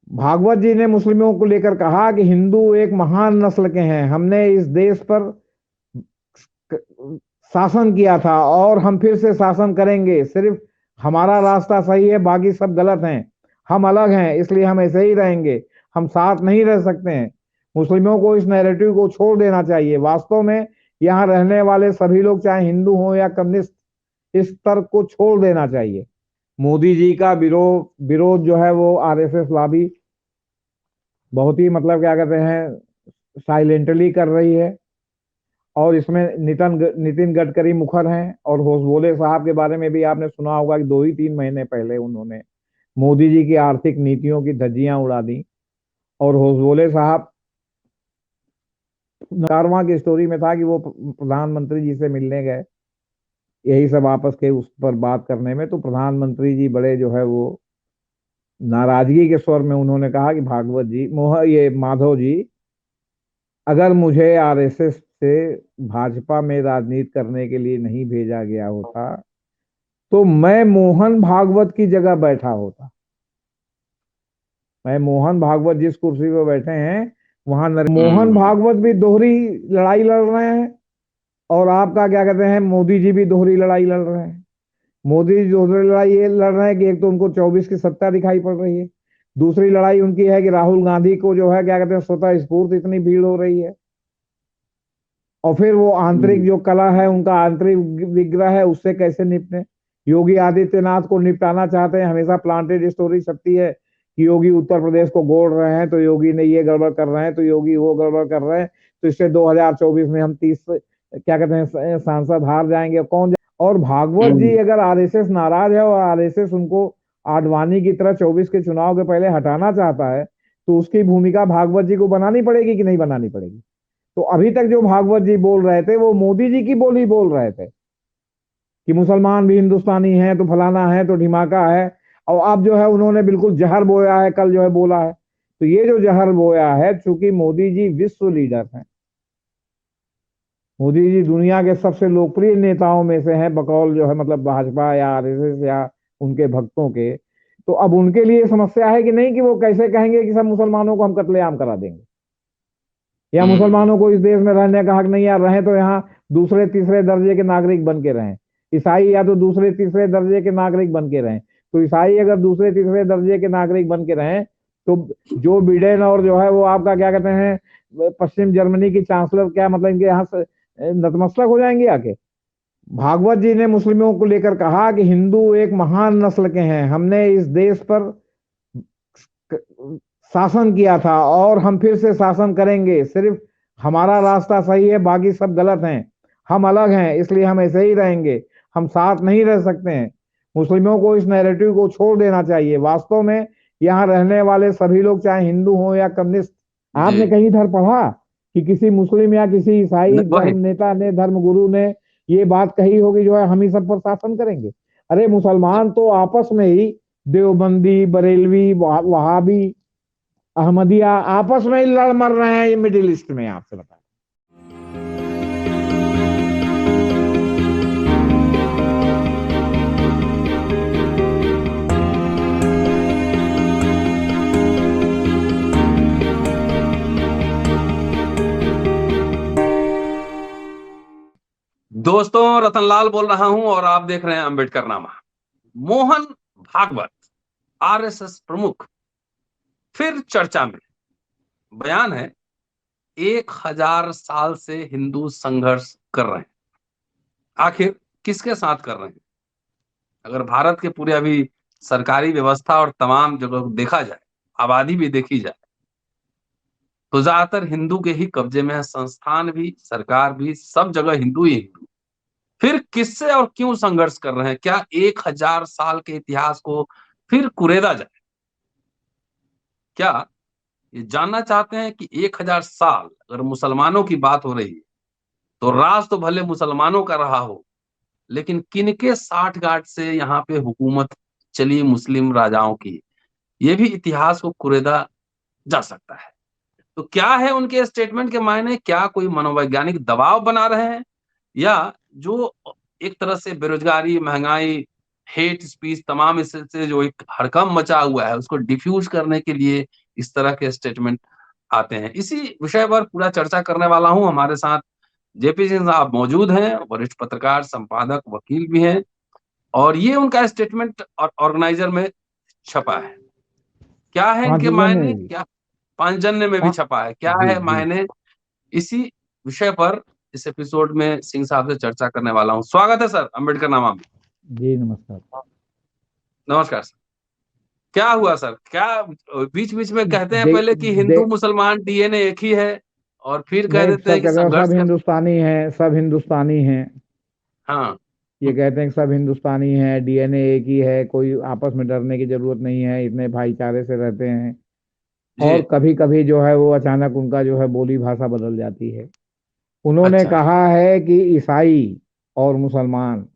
भागवत जी ने मुस्लिमों को लेकर कहा कि हिंदू एक महान नस्ल के हैं, हमने इस देश पर शासन किया था और हम फिर से शासन करेंगे, सिर्फ हमारा रास्ता सही है, बाकी सब गलत हैं, हम अलग हैं, इसलिए हम ऐसे ही रहेंगे, हम साथ नहीं रह सकते हैं। मुस्लिमों को इस नैरेटिव को छोड़ देना चाहिए। वास्तव में यहाँ रहने वाले सभी लोग, चाहे हिंदू हो या कम्युनिस्ट, इस तर्क को छोड़ देना चाहिए। मोदी जी का विरोध विरोध जो है वो आरएसएस लॉबी बहुत ही मतलब क्या कहते हैं साइलेंटली कर रही है। और इसमें नितिन गडकरी मुखर हैं, और होसबोले साहब के बारे में भी आपने सुना होगा कि 2 ही 3 महीने पहले उन्होंने मोदी जी की आर्थिक नीतियों की धज्जियां उड़ा दी। और होसबोले साहब कारवां की स्टोरी में था कि वो प्रधानमंत्री जी से मिलने गए, यही सब आपस के उस पर बात करने में, तो प्रधानमंत्री जी बड़े जो है वो नाराजगी के स्वर में उन्होंने कहा कि भागवत जी ये माधव जी, अगर मुझे आरएसएस से भाजपा में राजनीति करने के लिए नहीं भेजा गया होता तो मैं मोहन भागवत की जगह बैठा होता। मैं मोहन भागवत जिस कुर्सी पे बैठे हैं वहां मोहन भागवत भी दोहरी लड़ाई लड़ रहे हैं, और आपका क्या कहते हैं मोदी जी भी दोहरी लड़ाई लड़ रहे हैं। मोदी जी दोहरी लड़ाई ये लड़ रहे हैं कि एक तो उनको 24 की सत्ता दिखाई पड़ रही है, दूसरी लड़ाई उनकी है कि राहुल गांधी को जो है क्या कहते हैं स्वतः स्फूर्त इतनी भीड़ हो रही है, और फिर वो आंतरिक जो कला है उनका आंतरिक विग्रह है उससे कैसे निपटे। योगी आदित्यनाथ को निपटाना चाहते हैं, हमेशा प्लांटेड स्टोरी छपती है कि योगी उत्तर प्रदेश को गोड़ रहे हैं, तो योगी ने ये गड़बड़ कर रहे हैं, तो योगी वो गड़बड़ कर रहे हैं, तो इससे 2024 में हम 30 क्या कहते हैं सांसद हार जाएंगे, कौन और भागवत जी अगर आरएसएस नाराज है और आरएसएस उनको आडवाणी की तरह 24 के चुनाव के पहले हटाना चाहता है, तो उसकी भूमिका भागवत जी को बनानी पड़ेगी कि नहीं बनानी पड़ेगी। तो अभी तक जो भागवत जी बोल रहे थे वो मोदी जी की बोली बोल रहे थे कि मुसलमान भी हिंदुस्तानी हैं, तो फलाना है, तो ढिमाका है, और अब जो है उन्होंने बिल्कुल जहर बोया है, कल जो है बोला है। तो ये जो जहर बोया है, चूंकि मोदी जी विश्व लीडर हैं, मोदी जी दुनिया के सबसे लोकप्रिय नेताओं में से हैं, बकौल जो है मतलब भाजपा या आरएसएस या उनके भक्तों के, तो अब उनके लिए समस्या है कि नहीं कि वो कैसे कहेंगे कि सब मुसलमानों को हम कत्लेआम करा देंगे, या मुसलमानों को इस देश में रहने का हक नहीं, या रहें तो यहाँ दूसरे तीसरे दर्जे के नागरिक बन के रहें। ईसाई या तो दूसरे तीसरे दर्जे के नागरिक बन के रहें। तो ईसाई अगर दूसरे तीसरे दर्जे के नागरिक बन के रहें, तो जो बिडेन और जो है वो आपका क्या कहते हैं पश्चिम जर्मनी की चांसलर, क्या मतलब इनके यहाँ से नतमस्तक हो जाएंगे आके। भागवत जी ने मुस्लिमों को लेकर कहा कि हिंदू एक महान नस्ल के हैं, हमने इस देश पर शासन किया था और हम फिर से शासन करेंगे, सिर्फ हमारा रास्ता सही है, बाकी सब गलत हैं, हम अलग हैं, इसलिए हम ऐसे ही रहेंगे, हम साथ नहीं रह सकते हैं। मुस्लिमों को इस नैरेटिव को छोड़ देना चाहिए। वास्तव में यहाँ रहने वाले सभी लोग, चाहे हिंदू हो या कम्युनिस्ट, आपने कहीं इधर पढ़ा कि किसी मुस्लिम या किसी ईसाई धर्म नेता ने, धर्म गुरु ने ये बात कही होगी जो है हम ही सब पर शासन करेंगे? अरे मुसलमान तो आपस में ही देवबंदी, बरेलवी, वहाबी, अहमदिया आपस में ही लड़ मर रहे हैं ये मिडिल ईस्ट में, आपसे बता। दोस्तों, रतनलाल बोल रहा हूं और आप देख रहे हैं अम्बेडकरनामा। मोहन भागवत आरएसएस प्रमुख फिर चर्चा में। बयान है 1000 साल से हिंदू संघर्ष कर रहे हैं। आखिर किसके साथ कर रहे हैं? अगर भारत के पूरे अभी सरकारी व्यवस्था और तमाम जगह देखा जाए, आबादी भी देखी जाए, तो ज्यादातर हिंदू के ही कब्जे में है। संस्थान भी, सरकार भी, सब जगह हिंदू ही हिंदू। फिर किससे और क्यों संघर्ष कर रहे हैं? क्या 1000 साल के इतिहास को फिर कुरेदा जाए? क्या ये जानना चाहते हैं कि 1000 साल अगर मुसलमानों की बात हो रही है तो राज तो भले मुसलमानों का रहा हो, लेकिन किनके साठ गांठ से यहाँ पे हुकूमत चली मुस्लिम राजाओं की, ये भी इतिहास को कुरेदा जा सकता है। तो क्या है उनके स्टेटमेंट के मायने? क्या कोई मनोवैज्ञानिक दबाव बना रहे हैं, या जो एक तरह से बेरोजगारी, महंगाई, हेट स्पीच, तमाम इससे जो एक हड़कंप मचा हुआ है उसको डिफ्यूज करने के लिए इस तरह के स्टेटमेंट आते हैं। इसी विषय पर पूरा चर्चा करने वाला हूं। हमारे साथ जेपी सिंह साहब मौजूद हैं, वरिष्ठ पत्रकार, संपादक, वकील भी हैं, और ये उनका स्टेटमेंट और ऑर्गेनाइजर में छपा है। क्या है इनके पांचजन्य मायने, में भी। क्या पांचजन्य में भी पा- छपा है, क्या जी है जी। मायने, इसी विषय पर इस एपिसोड में सिंह साहब से चर्चा करने वाला हूं। स्वागत है सर अम्बेडकर नामा में। जी नमस्कार। नमस्कार सर। क्या हुआ सर, क्या बीच बीच में कहते हैं दे, पहले कि दे, हिंदू मुसलमान डीएनए एक ही है, और फिर कह नहीं, देते सब हैं कि कहते हैं सब संघर्ष कर। हिंदुस्तानी हैं, सब हिंदुस्तानी हैं। हाँ। ये कहते हैं कि सब हिंदुस्तानी हैं, डीएनए एक ही है, कोई आपस में डरने की जरूरत नहीं है, इतने भाईचारे से रहते हैं। जी। और कभी कभी जो है वो अचानक उनका जो है बोली भाषा बदल जाती है। उन्होंने अच्छा। कहा है कि ईसाई और मुसलमान,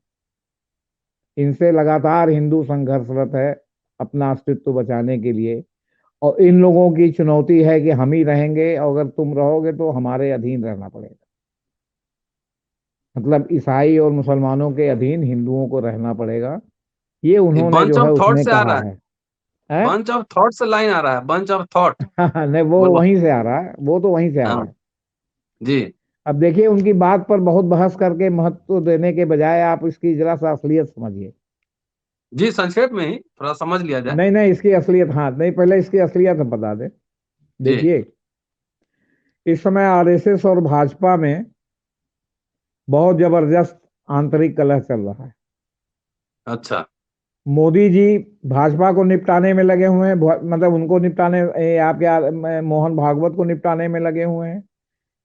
इनसे लगातार हिंदू संघर्षरत है अपना अस्तित्व बचाने के लिए। और इन लोगों की चुनौती है कि हम ही रहेंगे, और अगर तुम रहोगे तो हमारे अधीन रहना पड़ेगा। मतलब ईसाई और मुसलमानों के अधीन हिंदुओं को रहना पड़ेगा। ये ये उन्होंने बंच जो है ऑफ थॉट उसमें से आ कहा रहा है, है। हैं? बंच ऑफ थॉट से लाइन आ रहा है, बंच ऑफ थॉट। नहीं, वो बोलो। वहीं से आ रहा है, वो तो वहीं से आ रहा हाँ। है। जी। अब देखिए, उनकी बात पर बहुत बहस करके महत्व देने के बजाय आप इसकी जरा सा असलियत समझिए। जी, संक्षेप में ही थोड़ा समझ लिया जाए। नहीं नहीं, इसकी असलियत, हाँ नहीं, पहले इसकी असलियत हम बता दें। जी। देखिए, इस समय आरएसएस और भाजपा में बहुत जबरदस्त आंतरिक कलह चल रहा है। अच्छा। मोदी जी भाजपा को निपटाने में लगे हुए हैं, मतलब उनको निपटाने, आपके मोहन भागवत को निपटाने में लगे हुए हैं,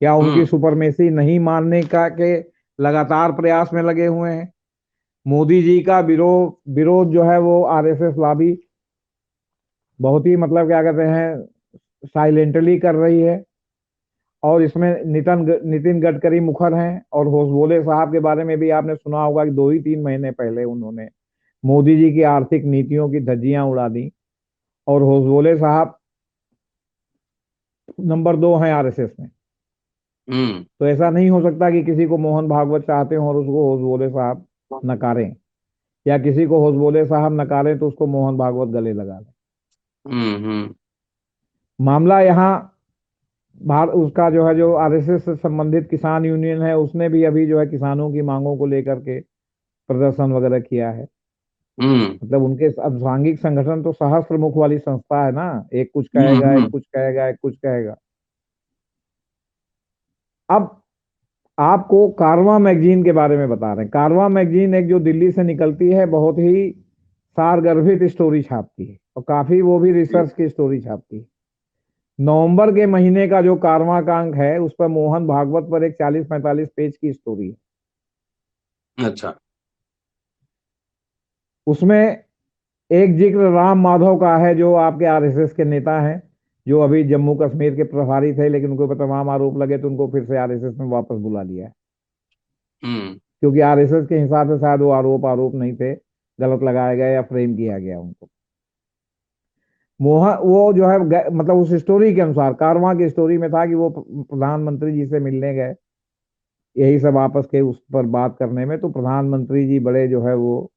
या उनकी हम्म। सुपरमेसी नहीं मानने का के लगातार प्रयास में लगे हुए हैं। मोदी जी का विरोध विरोध जो है वो आरएसएस लॉबी बहुत ही, मतलब क्या कहते हैं, साइलेंटली कर रही है। और इसमें नितिन गडकरी मुखर हैं, और होसबोले साहब के बारे में भी आपने सुना होगा कि 2 ही 3 महीने पहले उन्होंने मोदी जी की आर्थिक नीतियों की धज्जियां उड़ा दी। और होसबोले साहब नंबर 2 हैं आरएसएस में। हम्म। तो ऐसा नहीं हो सकता कि किसी को मोहन भागवत चाहते हो और उसको होसबोले साहब नकारें, या किसी को होसबोले साहब नकारें तो उसको मोहन भागवत गले लगा लें। हम्म। मामला यहाँ उसका जो है, जो आरएसएस से संबंधित किसान यूनियन है, उसने भी अभी जो है किसानों की मांगों को लेकर के प्रदर्शन वगैरह किया है। हम्म। मतलब उनके अनुसांगिक संगठन तो सहस्त्र मुख वाली संस्था है ना, एक कुछ कहेगा, एक हम्म। कुछ कहेगा, एक कुछ कहेगा। अब आपको कारवां मैगजीन के बारे में बता रहे हैं। कारवां मैगजीन एक जो दिल्ली से निकलती है, बहुत ही सारगर्भित स्टोरी छापती है, और काफी वो भी रिसर्च की स्टोरी छापती है। नवंबर के महीने का जो कारवां का अंक है, उस पर मोहन भागवत पर एक 40-45 पेज की स्टोरी है। अच्छा। उसमें एक जिक्र राम माधव का है, जो आपके आरएसएस के नेता हैं, जो अभी जम्मू कश्मीर के प्रभारी थे, लेकिन उनको पर तमाम आरोप लगे तो उनको फिर से आरएसएस में वापस बुला लिया है। हम्म। क्योंकि आरएसएस के हिसाब से शायद वो आरोप आरोप नहीं थे, गलत लगाए गए या फ्रेम किया गया उनको। मोहन वो जो है मतलब उस स्टोरी के अनुसार, कारवां की स्टोरी में था कि वो प्रधानमंत्री जी से मिलने गए, यही सब आपस के उस पर बात करने में, तो प्रधानमंत्री जी बड़े जो है वो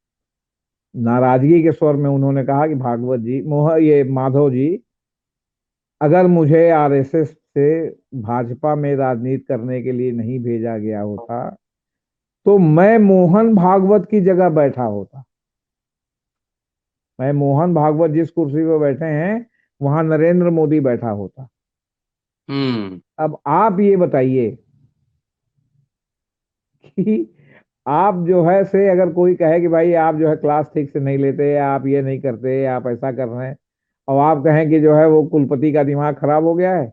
नाराजगी के स्वर में उन्होंने कहा कि भागवत जी, ये माधव जी, अगर मुझे आरएसएस से भाजपा में राजनीति करने के लिए नहीं भेजा गया होता तो मैं मोहन भागवत की जगह बैठा होता। मैं मोहन भागवत जिस कुर्सी पर बैठे हैं वहां नरेंद्र मोदी बैठा होता। हम्म। अब आप ये बताइए कि आप जो है से, अगर कोई कहे कि भाई आप जो है क्लास ठीक से नहीं लेते, आप ये नहीं करते, आप ऐसा कर रहे हैं, और आप कहें कि जो है वो कुलपति का दिमाग खराब हो गया है,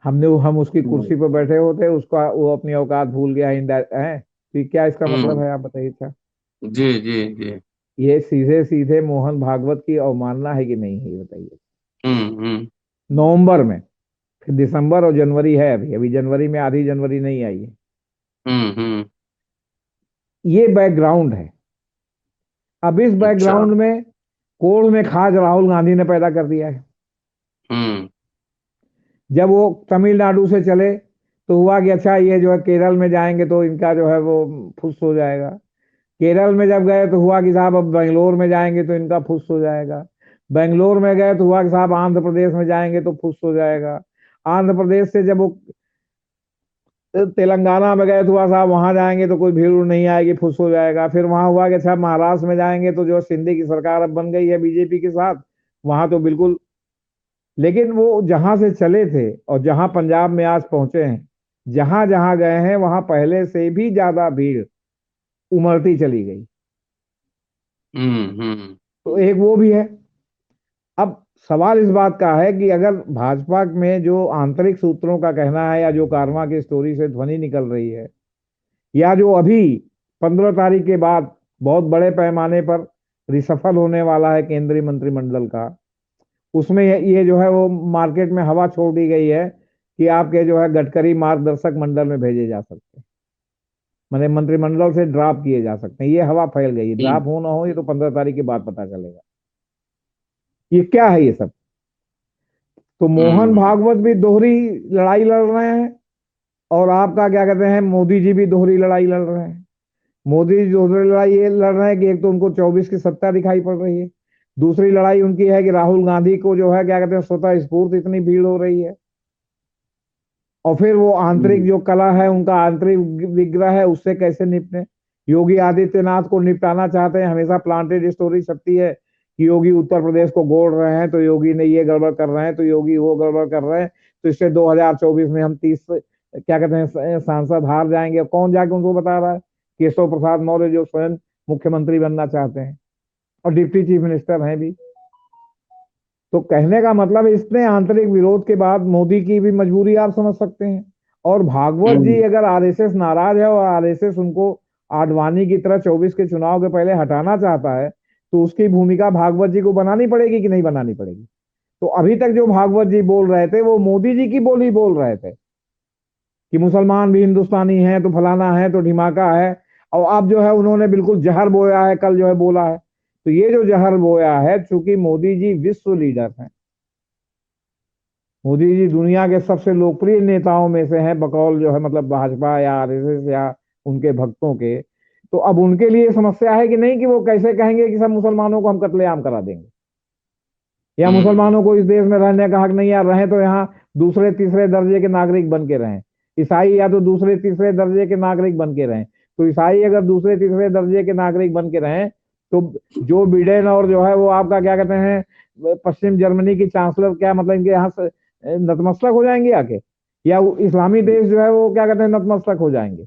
हम उसकी कुर्सी पर बैठे होते, उसका वो अपनी औकात भूल गया है, तो क्या इसका मतलब हम्म। है, आप बताइए। क्या जी जी जी। ये सीधे सीधे मोहन भागवत की अवमानना है कि नहीं है, ये बताइए। हम्म। नवंबर में, फिर दिसंबर और जनवरी है, अभी अभी जनवरी में आधी जनवरी नहीं आई है। हम्म। ये बैकग्राउंड है। अब इस अच्छा। बैकग्राउंड में कोढ़ में खाज राहुल गांधी ने पैदा कर दिया है। हम्म। जब वो तमिलनाडु से चले तो हुआ कि अच्छा, ये जो है केरल में जाएंगे तो इनका जो है वो फुस हो जाएगा। केरल में जब गए तो हुआ कि साहब अब बेंगलोर में जाएंगे तो इनका फुस हो जाएगा। बेंगलोर में गए तो हुआ कि साहब आंध्र प्रदेश में जाएंगे तो फुस हो जाएगा। आंध्र प्रदेश से जब वो तेलंगाना में गए तो हुआ साहब वहां जाएंगे तो कोई भीड़ नहीं आएगी, फुस हो जाएगा। फिर वहां हुआ कि अच्छा महाराष्ट्र में जाएंगे तो जो शिंदे की सरकार अब बन गई है बीजेपी के साथ, वहां तो बिल्कुल। लेकिन वो जहां से चले थे और जहां पंजाब में आज पहुंचे हैं, जहां जहां गए हैं वहां पहले से भी ज्यादा भीड़ उमड़ती चली गई। हम्म। तो एक वो भी है। अब सवाल इस बात का है कि अगर भाजपा में जो आंतरिक सूत्रों का कहना है या जो कारमा की स्टोरी से ध्वनि निकल रही है, या जो अभी 15 तारीख के बाद बहुत बड़े पैमाने पर रिसफल होने वाला है केंद्रीय मंत्रिमंडल का, उसमें ये जो है वो मार्केट में हवा छोड़ दी गई है कि आपके जो है गडकरी मार्गदर्शक मंडल में भेजे जा सकते हैं, मतलब मंत्रिमंडल से ड्रॉप किए जा सकते हैं। ये हवा फैल गई। ड्रॉप हो ना हो ये तो 15 तारीख के बाद पता चलेगा। ये क्या है ये सब। तो मोहन हम्म भागवत भी दोहरी लड़ाई लड़ रहे हैं, और आपका क्या कहते हैं मोदी जी भी दोहरी लड़ाई लड़ रहे हैं। मोदी जी दोहरी लड़ाई ये लड़ रहे हैं कि एक तो उनको 24 की सत्ता दिखाई पड़ रही है, दूसरी लड़ाई उनकी है कि राहुल गांधी को जो है क्या कहते हैं स्वतः स्फूर्त इतनी भीड़ हो रही है, और फिर वो आंतरिक हम्म जो कला है उनका आंतरिक विग्रह है उससे कैसे निपटे। योगी आदित्यनाथ को निपटाना चाहते हैं। हमेशा प्लांटेड स्टोरी छपती है कि योगी उत्तर प्रदेश को गोड़ रहे हैं, तो योगी ने ये गड़बड़ कर रहे हैं, तो योगी वो गड़बड़ कर रहे हैं, तो इससे 2024 में हम 30 क्या कहते हैं सांसद हार जाएंगे। कौन जाके उनको बता रहा है? केशव प्रसाद मौर्य जो स्वयं मुख्यमंत्री बनना चाहते हैं और डिप्टी चीफ मिनिस्टर हैं भी। तो कहने का मतलब इतने आंतरिक विरोध के बाद मोदी की भी मजबूरी आप समझ सकते हैं। और भागवत जी हम्म अगर आरएसएस नाराज है और आरएसएस उनको आडवाणी की तरह 24 के चुनाव के पहले हटाना चाहता है, तो उसकी भूमिका भागवत जी को बनानी पड़ेगी कि नहीं बनानी पड़ेगी। तो अभी तक जो भागवत जी बोल रहे थे वो मोदी जी की बोली बोल रहे थे कि मुसलमान भी हिंदुस्तानी हैं, तो फलाना है, तो ढिमाका है। और अब जो है उन्होंने बिल्कुल जहर बोया है, कल जो है बोला है। तो ये जो जहर बोया है, चूंकि मोदी जी विश्व लीडर हैं, मोदी जी दुनिया के सबसे लोकप्रिय नेताओं में से हैं बकौल जो है मतलब भाजपा या आरएसएस या उनके भक्तों के। तो अब उनके लिए समस्या है कि नहीं कि वो कैसे कहेंगे कि सब मुसलमानों को हम कत्लेआम करा देंगे, या हम्म मुसलमानों को इस देश में रहने का हक नहीं, यार रहे तो यहाँ दूसरे तीसरे दर्जे के नागरिक बन के रहें। ईसाई या तो दूसरे तीसरे दर्जे के नागरिक बन के रहें। तो ईसाई अगर दूसरे तीसरे दर्जे के नागरिक बन के रहें, तो जो बिडेन और जो है वो आपका क्या कहते हैं पश्चिम जर्मनी की चांसलर, क्या मतलब इनके यहाँ से नतमस्तक हो जाएंगे आके, या इस्लामी देश जो है वो क्या कहते हैं नतमस्तक हो जाएंगे।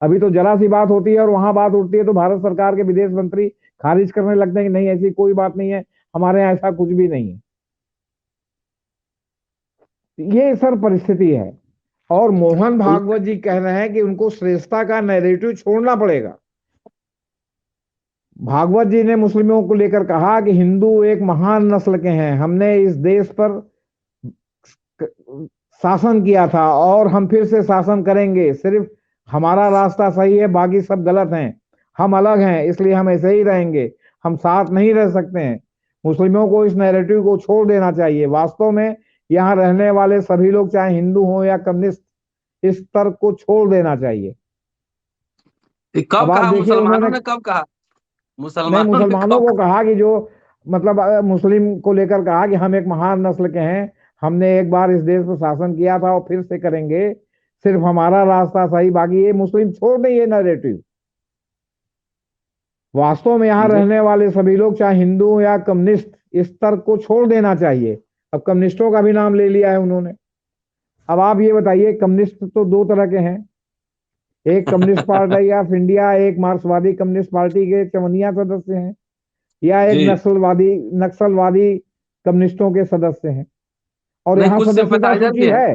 अभी तो जरा सी बात होती है और वहां बात उठती है तो भारत सरकार के विदेश मंत्री खारिज करने लगते हैं कि नहीं ऐसी कोई बात नहीं है, हमारे यहाँ ऐसा कुछ भी नहीं है। ये सर परिस्थिति है। और मोहन भागवत जी कह रहे हैं कि उनको श्रेष्ठता का नैरेटिव छोड़ना पड़ेगा। भागवत जी ने मुस्लिमों को लेकर कहा कि हिंदू एक महान नस्ल के हैं, हमने इस देश पर शासन किया था और हम फिर से शासन करेंगे, सिर्फ हमारा रास्ता सही है, बाकी सब गलत हैं, हम अलग हैं, इसलिए हम ऐसे ही रहेंगे, हम साथ नहीं रह सकते हैं। मुस्लिमों को इस नैरेटिव को छोड़ देना चाहिए। वास्तव में यहाँ रहने वाले सभी लोग चाहे हिंदू हो या कम्युनिस्ट, इस तर्क को छोड़ देना चाहिए। ये अब कब आप कहा? देखिए मुसलमानों उन्होंने, ने कब कहा? नहीं मुसलमानों ने मुसलमानों कब को कहा? कहा कि जो मतलब मुस्लिम को लेकर कहा कि हम एक महान नस्ल के हैं, हमने एक बार इस देश पर शासन किया था और फिर से करेंगे, सिर्फ हमारा रास्ता सही, बाकी ये मुस्लिम छोड़ दें ये नैरेटिव। वास्तव में यहाँ वो रहने वाले सभी लोग चाहे हिंदू या कम्युनिस्ट, इस तर्क को छोड़ देना चाहिए। अब कम्युनिस्टों का भी नाम ले लिया है उन्होंने। अब आप ये बताइए, कम्युनिस्ट तो दो तरह के हैं, एक कम्युनिस्ट पार्टी ऑफ इंडिया, एक मार्क्सवादी कम्युनिस्ट पार्टी के चवनिया सदस्य हैं, या एक जी नक्सलवादी नक्सलवादी कम्युनिस्टों के सदस्य हैं। और नहीं, यहाँ कुछ सदस्यता सिंपैथाइजर सूची भी हैं, है।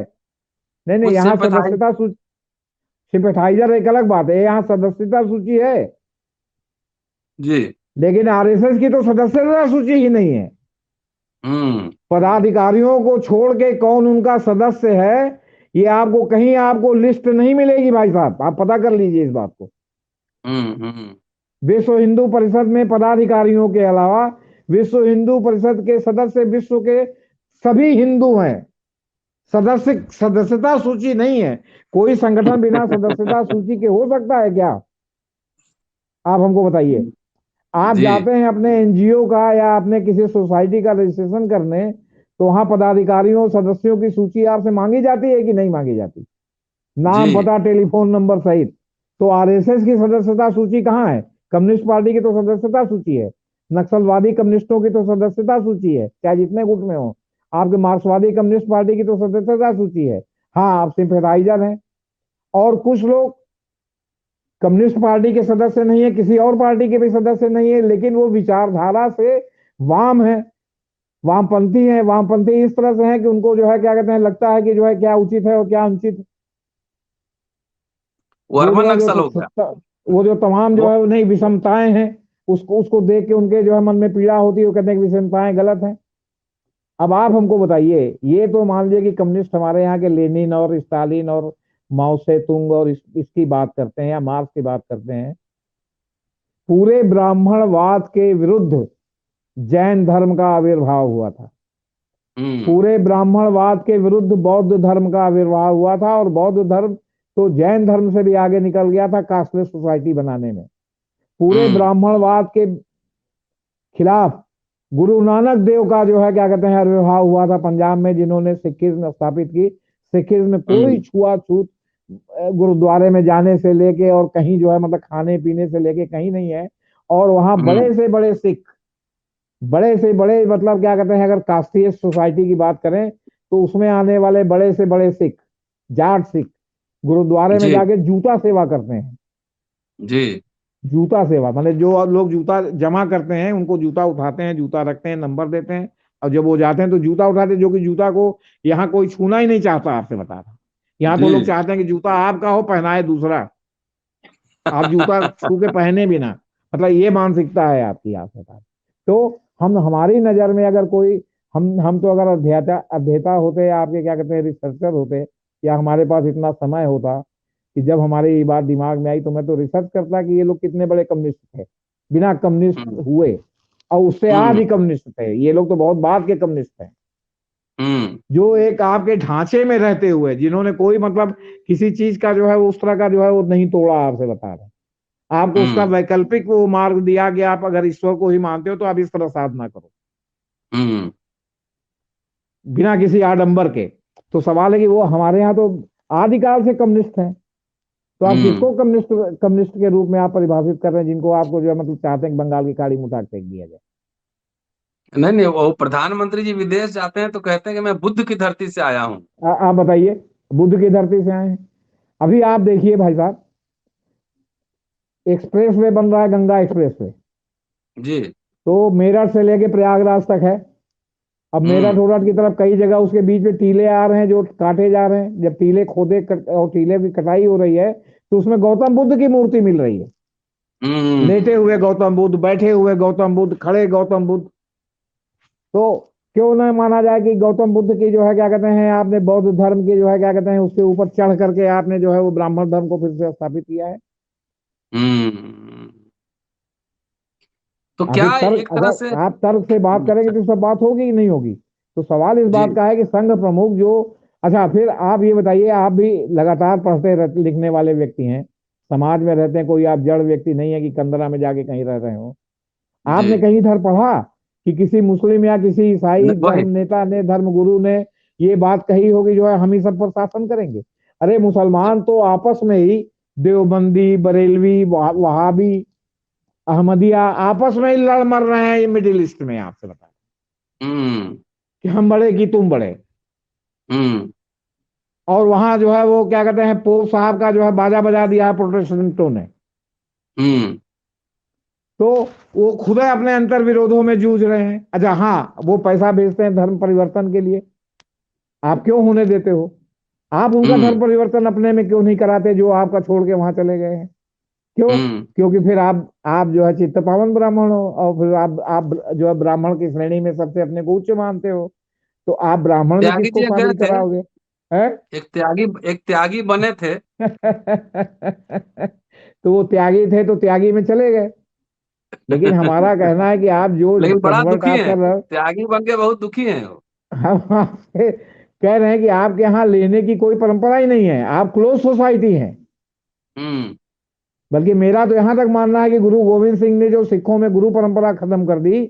नहीं नहीं, कुछ यहाँ सिंपैथाइज। सदस्यता सूची, सिंपैथाइजर एक अलग बात है, यहाँ सदस्यता सूची है। जी। लेकिन आरएसएस की तो सदस्यता सूची ही नहीं है। हम्म पदाधिकारियों को छोड़ के कौन उनका सदस्य है, ये आपको कहीं आपको लिस्ट नहीं मिलेगी भाई साहब, आप पता कर लीजिए इस बात को। हम्म। विश्व हिंदू परिषद में पदाधिकारियों के अलावा विश्व हिंदू परिषद के सदस्य विश्व के सभी हिंदू हैं। सदस्यता सूची नहीं है। कोई संगठन बिना सदस्यता सूची के हो सकता है क्या? आप हमको बताइए। आप जी जाते हैं अपने एनजीओ का या अपने किसी सोसाइटी का रजिस्ट्रेशन करने, तो वहां पदाधिकारियों सदस्यों की सूची आपसे मांगी जाती है कि नहीं मांगी जाती? नाम जी पता टेलीफोन नंबर सहित। तो आरएसएस की सदस्यता सूची कहाँ है? कम्युनिस्ट पार्टी की तो सदस्यता सूची है, नक्सलवादी कम्युनिस्टों की तो सदस्यता सूची है, चाहे जितने गुट में हो। आपके मार्क्सवादी कम्युनिस्ट पार्टी की तो सदस्यता सूची है। हाँ, आप सिंपैथाइजर हैं। और कुछ लोग कम्युनिस्ट पार्टी के सदस्य नहीं है, किसी और पार्टी के भी सदस्य नहीं है, लेकिन वो विचारधारा से वाम है, वामपंथी है। वामपंथी इस तरह से है कि उनको जो है क्या कहते हैं, लगता है कि जो है क्या उचित है और क्या अनुचित है। वो वो जो अर्बन है नक्सल हो गया। वो जो तमाम जो वो है नहीं विषमताएं हैं, उसको उसको देख के उनके जो है मन में पीड़ा होती है, वो कहते हैं कि विषमताएं गलत हैं। अब आप हमको बताइए, ये तो मान लीजिए कि कम्युनिस्ट हमारे यहाँ के लेनिन और स्टालिन और माओ से तुंग और इसकी बात करते हैं या मार्क्स की बात करते हैं। पूरे ब्राह्मणवाद के विरुद्ध जैन धर्म का आविर्भाव हुआ था। हम्म पूरे ब्राह्मणवाद के विरुद्ध बौद्ध धर्म का आविर्भाव हुआ था, और बौद्ध धर्म तो जैन धर्म से भी आगे निकल गया था कास्टलेस सोसाइटी बनाने में। पूरे हम्म ब्राह्मणवाद के खिलाफ गुरु नानक देव का जो है क्या कहते हैं आविर्भाव हुआ था पंजाब में, जिन्होंने सिखिज्म स्थापित की। सिखिज्म में कोई हम्म छुआछूत गुरुद्वारे में जाने से लेके और कहीं जो है मतलब खाने पीने से लेके कहीं नहीं है। और वहां हम्म बड़े से बड़े सिख, बड़े से बड़े मतलब क्या कहते हैं, अगर कास्टीय सोसाइटी की बात करें तो उसमें आने वाले बड़े से बड़े सिख, जाट सिख, गुरुद्वारे में जी जाके जूता सेवा करते हैं। जी जूता सेवा मतलब जो लोग जूता जमा करते हैं उनको जूता उठाते हैं, जूता रखते हैं, नंबर देते हैं, और जब वो जाते हैं तो जूता उठाते हैं, जो कि जूता को यहाँ कोई छूना ही नहीं चाहता। आपसे बता रहा, यहाँ तो लोग जी चाहते हैं कि जूता आपका हो, पहनाए दूसरा, आप जूता छू के पहने भी ना। मतलब ये मानसिकता है आपकी, आप बता। तो हम हमारी नजर में अगर कोई, हम तो अगर अध्येता होते या आपके क्या कहते हैं रिसर्चर होते, या हमारे पास इतना समय होता कि जब हमारी ये बात दिमाग में आई तो मैं तो रिसर्च करता कि ये लोग कितने बड़े कम्युनिस्ट थे, बिना कम्युनिस्ट हम्म हुए। और उससे आज ही हम्म कम्युनिस्ट थे, ये लोग तो बहुत बाद के कम्युनिस्ट थे, हम्म जो एक आपके ढांचे में रहते हुए, जिन्होंने कोई मतलब किसी चीज का जो है उस तरह का जो है वो नहीं तोड़ा। आपसे बता रहे हैं, आपको उसका हम्म वैकल्पिक वो मार्ग दिया कि आप अगर ईश्वर को ही मानते हो तो आप इस तरह साधना करो, हम्म बिना किसी आडंबर के। तो सवाल है कि वो हमारे यहाँ तो आदिकाल से कम्युनिस्ट हैं। तो आप हम्म किसको कम्युनिस्ट कम्युनिस्ट के रूप में आप परिभाषित कर रहे हैं, जिनको आपको जो है मतलब चाहते हैं कि बंगाल की काली मुठा फेंक दिया जाए? नहीं नहीं, वो प्रधानमंत्री जी विदेश जाते हैं तो कहते हैं कि मैं बुद्ध की धरती से आया हूँ। आप बताइए, बुद्ध की धरती से आए हैं। अभी आप देखिए भाई साहब, एक्सप्रेस वे बन रहा है, गंगा एक्सप्रेस वे। जी तो मेरठ से लेके प्रयागराज तक है। अब मेरठ हम्म उरठ की तरफ कई जगह उसके बीच में टीले आ रहे हैं जो काटे जा रहे हैं। जब टीले और टीले की कटाई हो रही है तो उसमें गौतम बुद्ध की मूर्ति मिल रही है, लेटे हम्म हुए गौतम बुद्ध, बैठे हुए गौतम बुद्ध, खड़े गौतम बुद्ध। तो क्यों ना माना जाए कि गौतम बुद्ध की जो है क्या कहते हैं, आपने बौद्ध धर्म की जो है क्या कहते हैं उसके ऊपर चढ़ करके आपने जो है वो ब्राह्मण धर्म को फिर से स्थापित किया है। हम्म तो अभी क्या तर्क, एक तरह से। अगर आप तर्क से बात करेंगे तो सब बात होगी कि नहीं होगी? तो सवाल इस जी बात का है कि संघ प्रमुख जो, अच्छा फिर आप ये बताइए, आप भी लगातार लिखने वाले व्यक्ति हैं, समाज में रहते हैं, कोई आप जड़ व्यक्ति नहीं है कि कंदरा में जाके कहीं रह रहे हो। जी आपने कहीं इधर पढ़ा कि किसी मुस्लिम या किसी ईसाई वही। धर्म नेता ने, धर्म गुरु ने ये बात कही होगी जो है हम ही सब पर शासन करेंगे? अरे मुसलमान तो आपस में ही, देवबंदी, बरेलवी, वहाबी, अहमदिया आपस में ही लड़ मर रहे हैं ये मिडिल ईस्ट में। आपसे बता हम्म कि हम बड़े कि तुम बड़े। हम्म और वहां जो है वो क्या कहते हैं पोप साहब का जो है बाजा बजा दिया है प्रोटेस्टेंटों ने। हम्म तो वो खुद अपने अंतर विरोधों में जूझ रहे हैं। अच्छा हाँ, वो पैसा भेजते हैं धर्म परिवर्तन के लिए, आप क्यों होने देते हो? आप उनका धर्म हम्म परिवर्तन अपने में क्यों नहीं कराते जो आपका छोड़ के वहां चले गए हैं? क्यों? हम्म क्योंकि फिर आप जो है चित्त पावन ब्राह्मण हो, और फिर आप जो है ब्राह्मण की श्रेणी में सबसे अपने को उच्च मानते हो, तो आप ब्राह्मण में त्यागी किसको जी गए शामिल थे। कराओगे? है? एक त्यागी बने थे। तो वो त्यागी थे तो त्यागी में चले गए। लेकिन हमारा कहना है कि आप जो लेकिन बड़ा कन्वर्ट दुखी आप हैं, कर रहे हो, त्यागी बन के बहुत दुखी हैं वो। हम आपसे कह रहे हैं कि आपके यहाँ लेने की कोई परंपरा ही नहीं है, आप क्लोज सोसाइटी हैं। हम्म बल्कि मेरा तो यहां तक मानना है कि गुरु गोविंद सिंह ने जो सिखों में गुरु परंपरा खत्म कर दी,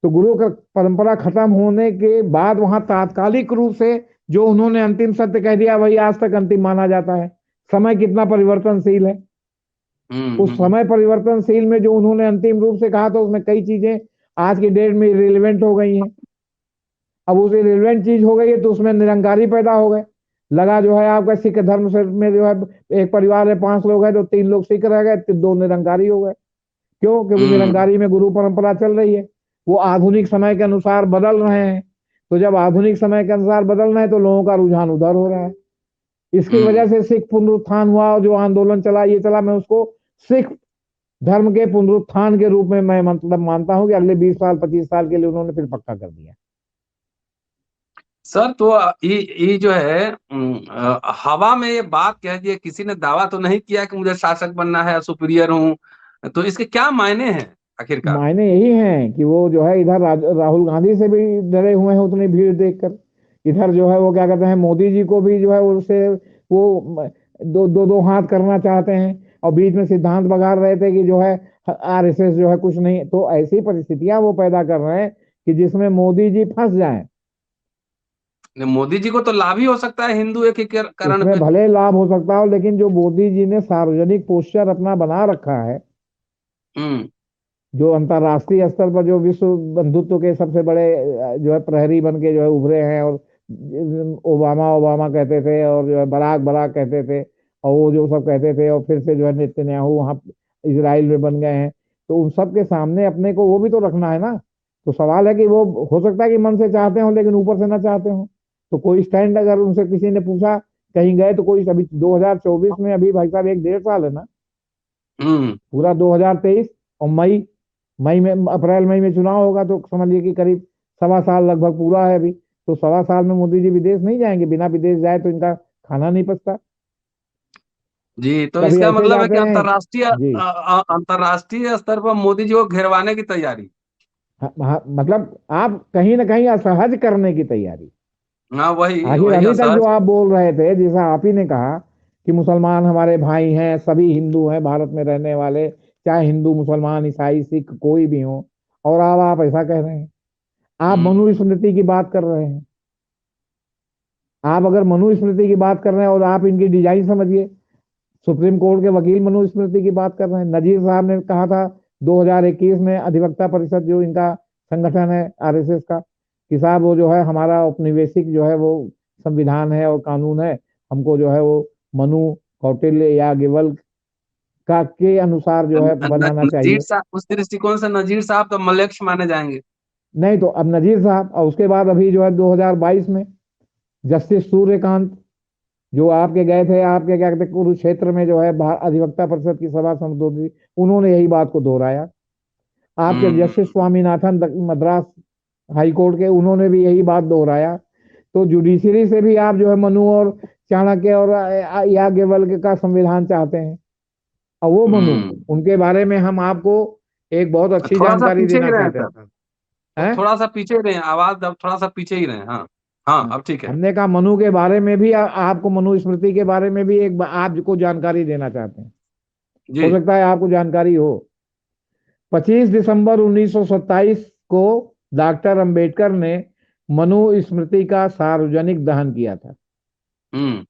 तो गुरु का परंपरा खत्म होने के बाद वहां तात्कालिक रूप से जो उन्होंने अंतिम सत्य कह दिया वही आज तक अंतिम माना जाता है। समय कितना परिवर्तनशील है। उस समय परिवर्तनशील में जो उन्होंने अंतिम रूप से कहा था उसमें कई चीजें आज की डेट में रिलेवेंट हो गई हैं। अब उस रिलेवेंट चीज हो गई है तो उसमें निरंकारी पैदा हो गए। लगा जो है आपका सिख धर्म से में जो है एक परिवार में 5 लोग हैं तो 3 लोग सिख रह गए, 2 निरंकारी हो गए। क्यों? क्योंकि निरंकारी में गुरु परंपरा चल रही है। वो आधुनिक समय के अनुसार बदल रहे हैं। तो जब आधुनिक समय के अनुसार बदल रहे हैं तो लोगों का रुझान उधर हो रहा है। इसकी वजह से सिख पुनरुत्थान हुआ और जो आंदोलन चला ये चला, मैं उसको सिख धर्म के पुनरुत्थान के रूप में मैं मतलब मानता हूं कि अगले 20 साल 25 साल के लिए उन्होंने फिर पक्का कर दिया। सर तो ये जो है हवा में ये बात कह दी है, किसी ने दावा तो नहीं किया कि मुझे शासक बनना है, सुपीरियर हूँ, तो इसके क्या मायने हैं आखिरकार? मायने यही हैं कि वो जो है इधर राहुल गांधी से भी डरे हुए हैं उतनी भीड़ देखकर। इधर जो है वो क्या कहते हैं मोदी जी को भी जो है उससे वो दो हाथ करना चाहते हैं और बीच में सिद्धांत बघार रहे थे कि जो है आरएसएस जो है कुछ नहीं। तो ऐसी परिस्थितियां वो पैदा कर रहे हैं कि जिसमें मोदी जी फंस जाएं। मोदी जी को तो लाभ ही हो सकता है हिंदू एकीकरण उसमें पे। भले लाभ हो सकता हो लेकिन जो मोदी जी ने सार्वजनिक पोस्चर अपना बना रखा है, हम्म जो अंतर्राष्ट्रीय स्तर पर जो विश्व बंधुत्व के सबसे बड़े जो है प्रहरी बन के जो है उभरे हैं, और ओबामा ओबामा कहते थे और जो है बराक बराक कहते थे और वो जो सब कहते थे, और फिर से जो है नेतन्याहू वहाँ इजराइल में बन गए हैं। तो उन सब के सामने अपने को वो भी तो रखना है ना। तो सवाल है कि वो हो सकता है कि मन से चाहते हो लेकिन ऊपर से ना चाहते हो। तो कोई स्टैंड अगर उनसे किसी ने पूछा कहीं गए तो कोई, अभी 2024 में अभी भाई साहब 1 1.5 साल है ना, हम्म पूरा 2023 और मई मई में अप्रैल मई में चुनाव होगा तो समझिए कि करीब 1.25 साल लगभग पूरा है अभी। तो 1.25 साल में मोदी जी विदेश नहीं जाएंगे। बिना विदेश जाए तो इनका खाना नहीं पचता। जी, तो कभी इसका ऐसे मतलब है जाते कि हैं। जी अंतर्राष्ट्रीय स्तर पर मोदी जी को घेरवाने की तैयारी। हाँ, हाँ, मतलब आप कहीं ना कहीं असहज करने की तैयारी। हाँ, वही आखिर वही अभी तक जो असहज। आप बोल रहे थे, जैसा आप ही ने कहा कि मुसलमान हमारे भाई हैं, सभी हिंदू हैं भारत में रहने वाले, चाहे हिंदू मुसलमान ईसाई सिख कोई भी हो, और अब आप ऐसा कह रहे हैं। आप हम्म मनुस्मृति की बात कर रहे हैं। आप अगर मनुस्मृति की बात कर रहे हैं और आप इनकी डिजाइन समझिए, सुप्रीम कोर्ट के वकील मनुस्मृति की बात कर रहे हैं। नजीर साहब ने कहा था 2021 में, अधिवक्ता परिषद जो इनका संगठन है आरएसएस का, कि साहब वो जो है हमारा औपनिवेशिक जो है वो संविधान है और कानून है, हमको जो है वो मनु कौटिल्य या गिवल का के अनुसार जो है बनाना नजीर चाहिए। साहब, उस दृष्टिकोण से नजीर साहब तो मलक्ष माने जाएंगे। नहीं तो अब नजीर साहब, और उसके बाद अभी जो है 2022 में जस्टिस सूर्यकांत जो आपके गए थे, आपके क्या कहते हैं कुरुक्षेत्र में जो है अधिवक्ता परिषद की सभा संबोधित, उन्होंने यही बात को दोहराया। आपके हम्म justice Swaminathan Madras high court के, उन्होंने भी यही बात दोहराया। तो जुडिशरी से भी आप जो है मनु और चाणक्य और याज्ञवल्क्य का संविधान चाहते हैं। और वो मनु, हम्म उनके बारे में हम आपको एक बहुत अच्छी थोड़ा सा जानकारी पीछे ही देना रहे चाहते सर, हैं। थोड़ा सा पीछे ही रहे, आवाज अब थोड़ा सा पीछे ही रहे। हाँ हाँ, अब ठीक है। हमने कहा मनु के बारे में भी आपको मनुस्मृति के बारे में भी एक आपको जानकारी देना चाहते हैं। हो जी। सकता है आपको जानकारी हो। 25 दिसंबर 1927 को डॉक्टर अंबेडकर ने मनुस्मृति का सार्वजनिक दहन किया था। हम्म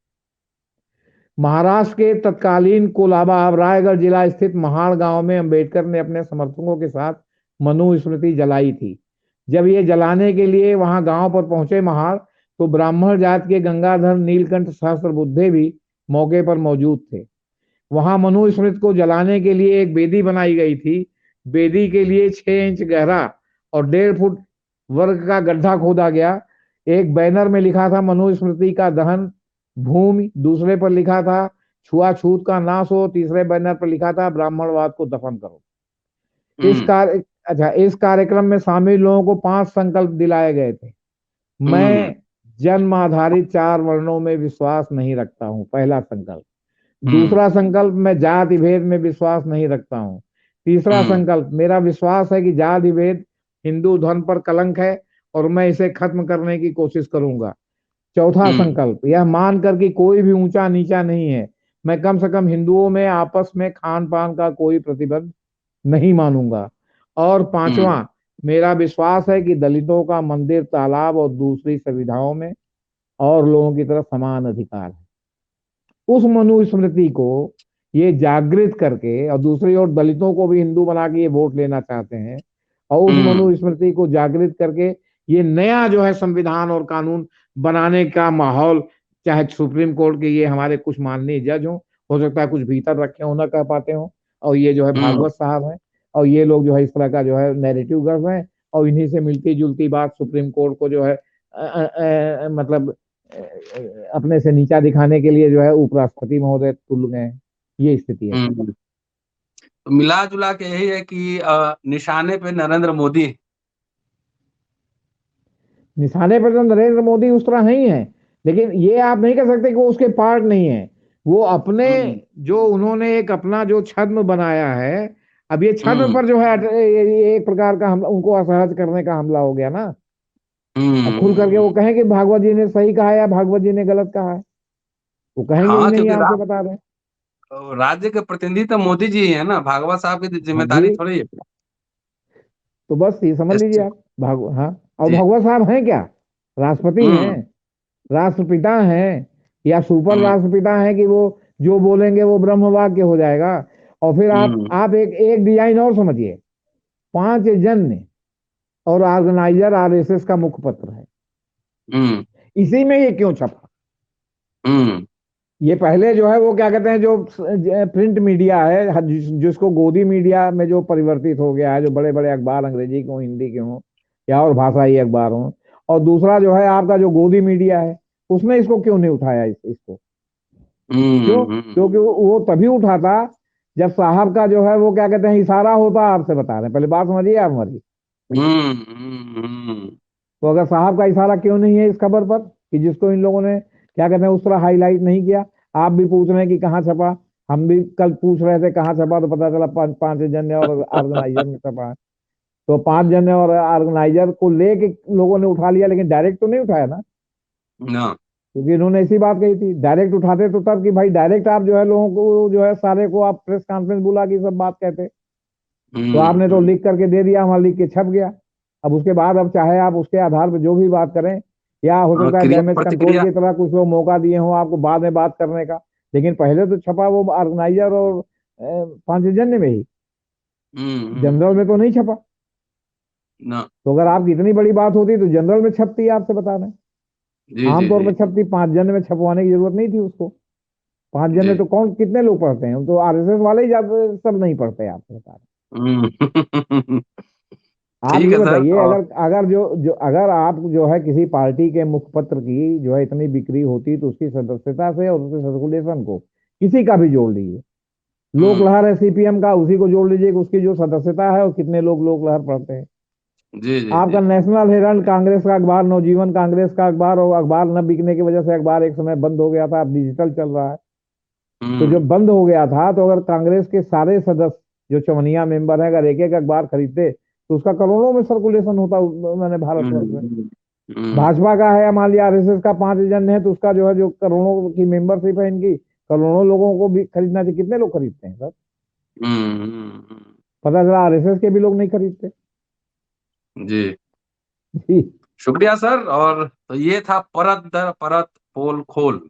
महाराष्ट्र के तत्कालीन कोलाबा, अब रायगढ़ जिला स्थित महाड़ गांव में अंबेडकर ने अपने समर्थकों के साथ मनुस्मृति जलाई थी। जब ये जलाने के लिए वहां गांव पर पहुंचे महाड़, तो ब्राह्मण जात के गंगाधर नीलकंठ सहस्त्रबुद्धे भी मौके पर मौजूद थे। वहां मनुस्मृति को जलाने के लिए एक वेदी बनाई गई थी। वेदी के लिए 6 इंच गहरा और 1.5 फुट वर्ग का गड्ढा खोदा गया। एक बैनर में लिखा था मनुस्मृति का दहन भूमि, दूसरे पर लिखा था छुआछूत का नाश हो, तीसरे बैनर पर लिखा था ब्राह्मणवाद को दफन करो। हम्म इस कार्यक्रम में शामिल लोगों को 5 संकल्प दिलाए गए थे। हम्म मैं जन्म आधारित 4 वर्णों में विश्वास नहीं रखता हूं, पहला संकल्प। हम्म दूसरा संकल्प, मैं जाति भेद में विश्वास नहीं रखता हूं। तीसरा हम्म संकल्प, मेरा विश्वास है कि जाति भेद हिंदू धर्म पर कलंक है और मैं इसे खत्म करने की कोशिश करूंगा। चौथा हम्म संकल्प, यह मानकर कि कोई भी ऊंचा नीचा नहीं है, मैं कम से कम हिंदुओं में आपस में खान पान का कोई प्रतिबंध नहीं मानूंगा। और हम्म। पांचवा, मेरा विश्वास है कि दलितों का मंदिर, तालाब और दूसरी सुविधाओं में और लोगों की तरह समान अधिकार है। उस मनुस्मृति को ये जागृत करके, और दूसरी ओर दलितों को भी हिंदू बना के ये वोट लेना चाहते हैं, और उस हम्म। मनुस्मृति को जागृत करके ये नया जो है संविधान और कानून बनाने का माहौल, चाहे सुप्रीम कोर्ट के ये हमारे कुछ माननीय जज हो सकता है कुछ भीतर रखे हो, ना कह पाते हो, और ये जो है हम्म। भागवत साहब हैं, और ये लोग जो है इस तरह का जो है नैरेटिव कर रहे हैं, और इन्हीं से मिलती जुलती बात सुप्रीम कोर्ट को जो है मतलब अपने से नीचा दिखाने के लिए जो है उपराष्ट्रपति महोदय तुल गए। ये स्थिति है। हम्म। तो मिला जुला के यही है कि निशाने पे नरेंद्र मोदी। निशाने पर तो नरेंद्र मोदी उस तरह नहीं है, लेकिन ये आप नहीं कह सकते कि वो उसके पार्ट नहीं है। वो अपने हम्म। जो उन्होंने एक अपना जो छद्म बनाया है, अब ये छद्म हम्म। पर जो है ये एक प्रकार का हमला, उनको असहज करने का हमला हो गया ना। अब खुल करके वो हम्म। कहें कि भागवत जी ने सही कहा या भागवत जी ने गलत कहा है, वो कहेंगे ही हाँ, नहीं, क्योंकि आपसे बता दें। राज्य के प्रतिनिधि तो मोदी जी ही है ना, भागवत साहब की हाँ जी, जिम्मेदारी थोड़ी है। तो बस ये समझ लीजिए एसटी। आप हाँ, और जी। भगवत साहब हैं क्या? राष्ट्रपति हैं, हम्म। राष्ट्रपिता हैं, या सुपर हम्म। राष्ट्रपिता हैं कि वो जो बोलेंगे वो ब्रह्म वाक्य हो जाएगा? और फिर हम्म। आप एक एक डिजाइन और समझिए, 5 जन्य और ऑर्गेनाइजर आरएसएस का मुखपत्र है, हम्म। इसी में ये क्यों छपा? हम्म। ये पहले जो है वो क्या कहते हैं, जो प्रिंट मीडिया है, जिसको गोदी मीडिया में जो परिवर्तित हो गया है, जो बड़े बड़े अखबार अंग्रेजी के हों, हिंदी के हों, या और भाषाई अखबार हों, और दूसरा जो है आपका जो गोदी मीडिया है, उसने इसको क्यों नहीं उठाया इसको? क्यों? क्योंकि वो तभी उठाता जब साहब का जो है वो क्या कहते हैं इशारा होता। आपसे बता रहे हैं, पहले बात समझिए आप हमारी। हम्म। तो अगर साहब का इशारा क्यों नहीं है इस खबर पर, कि जिसको इन लोगों ने क्या कहते हैं उस तरह हाईलाइट नहीं किया? आप भी पूछ रहे हैं कि कहाँ छपा, हम भी कल पूछ रहे थे कहाँ छपा, तो पता चला 5 जन्य और ऑर्गेनाइजर में छपा है। तो 5 जन्य और ऑर्गेनाइजर को लेके लोगों ने उठा लिया, लेकिन डायरेक्ट तो नहीं उठाया ना, ना। क्योंकि इन्होंने ऐसी बात कही थी। डायरेक्ट उठाते तो तब कि भाई डायरेक्ट आप जो है लोगों को जो है सारे को आप प्रेस कॉन्फ्रेंस बुला के सब बात कहते। तो आपने तो हम्म। लिख करके दे दिया, हमारा लिख के छप गया। अब उसके बाद अब चाहे आप उसके आधार पर जो भी बात करें, या हो सकता है क्रिया डैमेज कंट्रोल प्रतिक्रिया। की तरह कुछ लोग मौका दिए हों आपको बाद में बात करने का, लेकिन पहले तो छपा वो ऑर्गेनाइजर और 5 जन्य में ही, जनरल में तो नहीं छपा। ना। तो अगर आपकी इतनी बड़ी बात होती तो जनरल में छपती, आपसे बता दें, जी जी आमतौर जी पर छपती। 5 जन्य में छपवाने की जरूरत नहीं थी उसको। 5 जन्य जी। तो कौन कितने लोग पढ़ते हैं? हम तो आरएसएस वाले ही ज्यादा सब नहीं पढ़ते, आपसे बता रहे। हम्म। आप ठीक ये है सर। बताइए, और अगर अगर जो जो अगर आप जो है किसी पार्टी के मुखपत्र की जो है इतनी बिक्री होती, तो उसकी सदस्यता से और उसके सर्कुलेशन को किसी का भी जोड़ लीजिए। लोक हम्म। लहर है सीपीएम का, उसी को जोड़ लीजिए कि उसकी जो सदस्यता है और कितने लोग लोक लहर पढ़ते हैं। जी जी आपका जी। नेशनल हेराल्ड कांग्रेस का अखबार, नवजीवन कांग्रेस का अखबार, और अखबार न बिकने की वजह से अखबार एक समय बंद हो गया था, अब डिजिटल चल रहा है। तो हम्म। जब बंद हो गया था, तो अगर कांग्रेस के सारे सदस्य जो चवनिया मेंबर है अगर एक एक अखबार खरीदते, तो उसका करोड़ों में सर्कुलेशन होता मैंने भारतवर्ष में। हम्म। हम्म। भाजपा का है, मान लिया आरएसएस का 5 जन है, तो उसका जो है जो करोड़ों की मेंबरशिप है इनकी, करोड़ों लोगों को भी खरीदना चाहिए। कितने लोग खरीदते हैं सर? पता चला आरएसएस के भी लोग नहीं खरीदते। जी। जी। शुक्रिया सर। और तो ये था परत दर परत पोल खोल,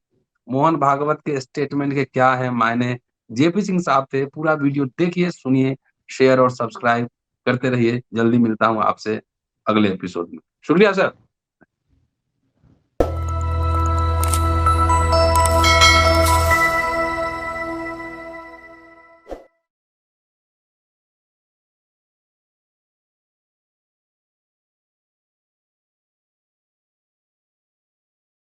मोहन भागवत के स्टेटमेंट के क्या है मायने। जेपी सिंह साहब थे। पूरा वीडियो देखिए, सुनिए, शेयर और सब्सक्राइब करते रहिए। जल्दी मिलता हूं आपसे अगले एपिसोड में। शुक्रिया सर।